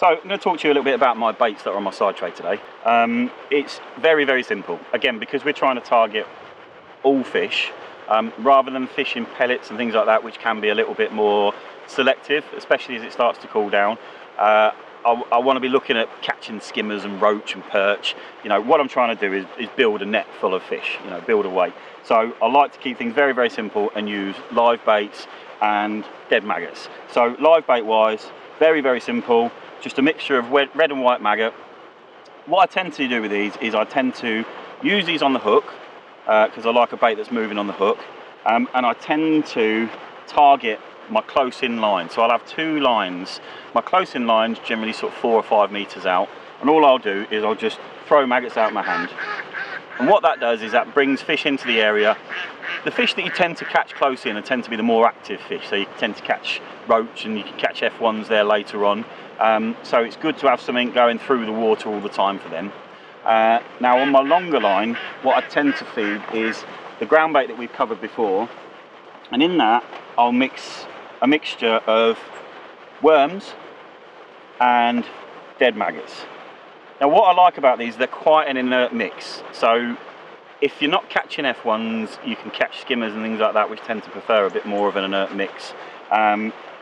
So I'm going to talk to you a little bit about my baits that are on my side tray today. It's very, very simple. Again, because we're trying to target all fish, rather than fishing pellets and things like that, which can be a little bit more selective, especially as it starts to cool down. I want to be looking at catching skimmers and roach and perch. You know, what I'm trying to do is build a net full of fish, you know, build a weight. So I like to keep things very, very simple and use live baits and dead maggots. So live bait wise, very, very simple, just a mixture of red and white maggot. What I tend to do with these is I tend to use these on the hook, because I like a bait that's moving on the hook, and I tend to target my close in line. So I'll have two lines. My close in line's generally sort of 4 or 5 meters out, and all I'll do is I'll just throw maggots out of my hand. And what that does is that brings fish into the area. The fish that you tend to catch close in tend to be the more active fish, so you tend to catch roach and you can catch F1s there later on. So it's good to have something going through the water all the time for them. Now on my longer line, what I tend to feed is the ground bait that we've covered before, and in that I'll mix a mixture of worms and dead maggots. Now what I like about these, they're quite an inert mix. So if you're not catching F1s, you can catch skimmers and things like that, which tend to prefer a bit more of an inert mix.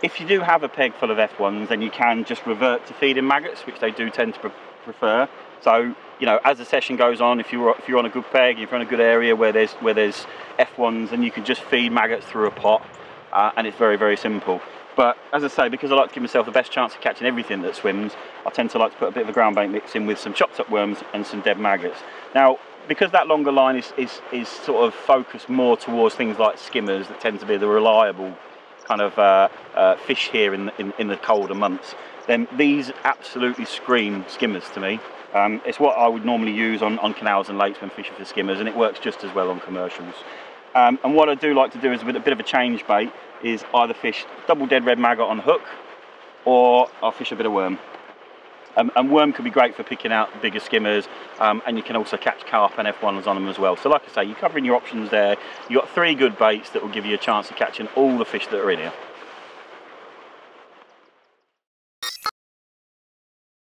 If you do have a peg full of F1s, then you can just revert to feeding maggots, which they do tend to prefer. So, you know, as the session goes on, if you're on a good peg, if you're in a good area where there's F1s, then you can just feed maggots through a pot, and it's very, very simple. But as I say, because I like to give myself the best chance of catching everything that swims, I tend to like to put a bit of a ground bait mix in with some chopped up worms and some dead maggots. Now, because that longer line is sort of focused more towards things like skimmers that tend to be the reliable kind of fish here in the colder months, then these absolutely scream skimmers to me. It's what I would normally use on canals and lakes when fishing for skimmers, and it works just as well on commercials. And what I do like to do is a bit of a change bait is either fish double dead red maggot on hook, or I'll fish a bit of worm. And worm could be great for picking out bigger skimmers, and you can also catch carp and F1s on them as well. So like I say, you're covering your options there. You've got 3 good baits that will give you a chance of catching all the fish that are in here.